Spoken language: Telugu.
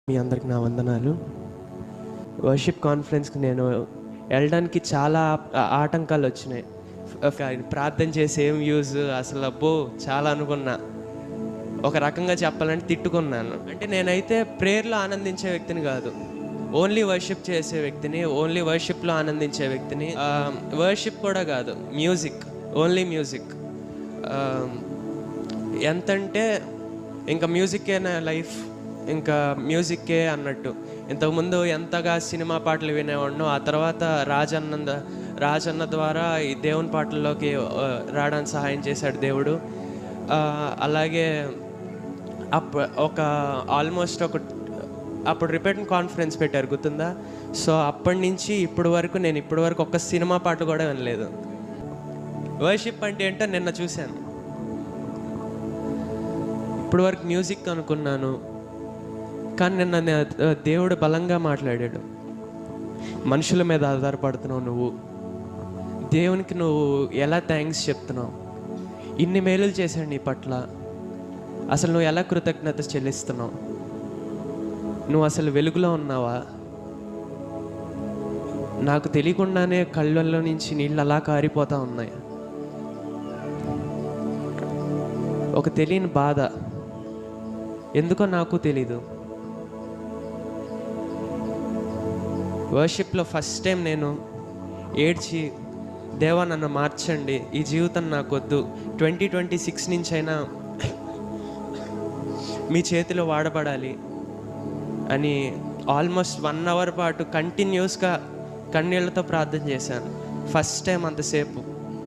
మీ అందరికి నా వందనాలు. వర్షిప్ కాన్ఫరెన్స్కి నేను వెళ్ళడానికి చాలా ఆటంకాలు వచ్చినాయి. ప్రార్థన చేసి ఏం యూజ్, అసలు అబ్బో చాలా అనుకున్నా. ఒక రకంగా చెప్పాలంటే తిట్టుకున్నాను. అంటే నేనైతే ప్రేయర్లో ఆనందించే వ్యక్తిని కాదు, ఓన్లీ వర్షిప్ చేసే వ్యక్తిని, ఓన్లీ వర్షిప్లో ఆనందించే వ్యక్తిని. వర్షిప్ కూడా కాదు, మ్యూజిక్, ఓన్లీ మ్యూజిక్. ఎంతంటే ఇంకా మ్యూజిక్కే నా లైఫ్, ఇంకా మ్యూజిక్కే అన్నట్టు. ఇంతకుముందు ఎంతగా సినిమా పాటలు వినేవాడినో, ఆ తర్వాత రాజన్న ద్వారా ఈ దేవుని పాటల్లోకి రావడానికి సహాయం చేశాడు దేవుడు. అలాగే ఆల్మోస్ట్ అప్పుడు రిపీటెడ్ కాన్ఫరెన్స్ పెట్టారు, గుర్తుందా? సో అప్పటి నుంచి ఇప్పటి వరకు ఒక్క సినిమా పాట కూడా వినలేదు. వర్షిప్ అంటే ఏంటో నిన్న చూశాను. ఇప్పటి వరకు మ్యూజిక్ అనుకున్నాను, కానీ నిన్న దేవుడు బలంగా మాట్లాడాడు. మనుషుల మీద ఆధారపడుతున్నావు నువ్వు, దేవునికి నువ్వు ఎలా థ్యాంక్స్ చెప్తున్నావు? ఇన్ని మేలులు చేశాడు నీ పట్ల, అసలు నువ్వు ఎలా కృతజ్ఞత చెల్లిస్తున్నావు? నువ్వు అసలు వెలుగులో ఉన్నావా? నాకు తెలియకుండానే కళ్ళల్లో నుంచి నీళ్ళు అలా కారిపోతూ ఉన్నాయి. ఒక తెలియని బాధ, ఎందుకో నాకు తెలీదు. వర్షిప్లో ఫస్ట్ టైం నేను ఏడ్చి, దేవా నన్ను మార్చండి, ఈ జీవితం నాకొద్దు, 2026 నుంచి అయినా మీ చేతిలో వాడబడాలి అని ఆల్మోస్ట్ 1 hour పాటు కంటిన్యూస్గా కన్నీళ్లతో ప్రార్థన చేశాను. ఫస్ట్ టైం అంతసేపు.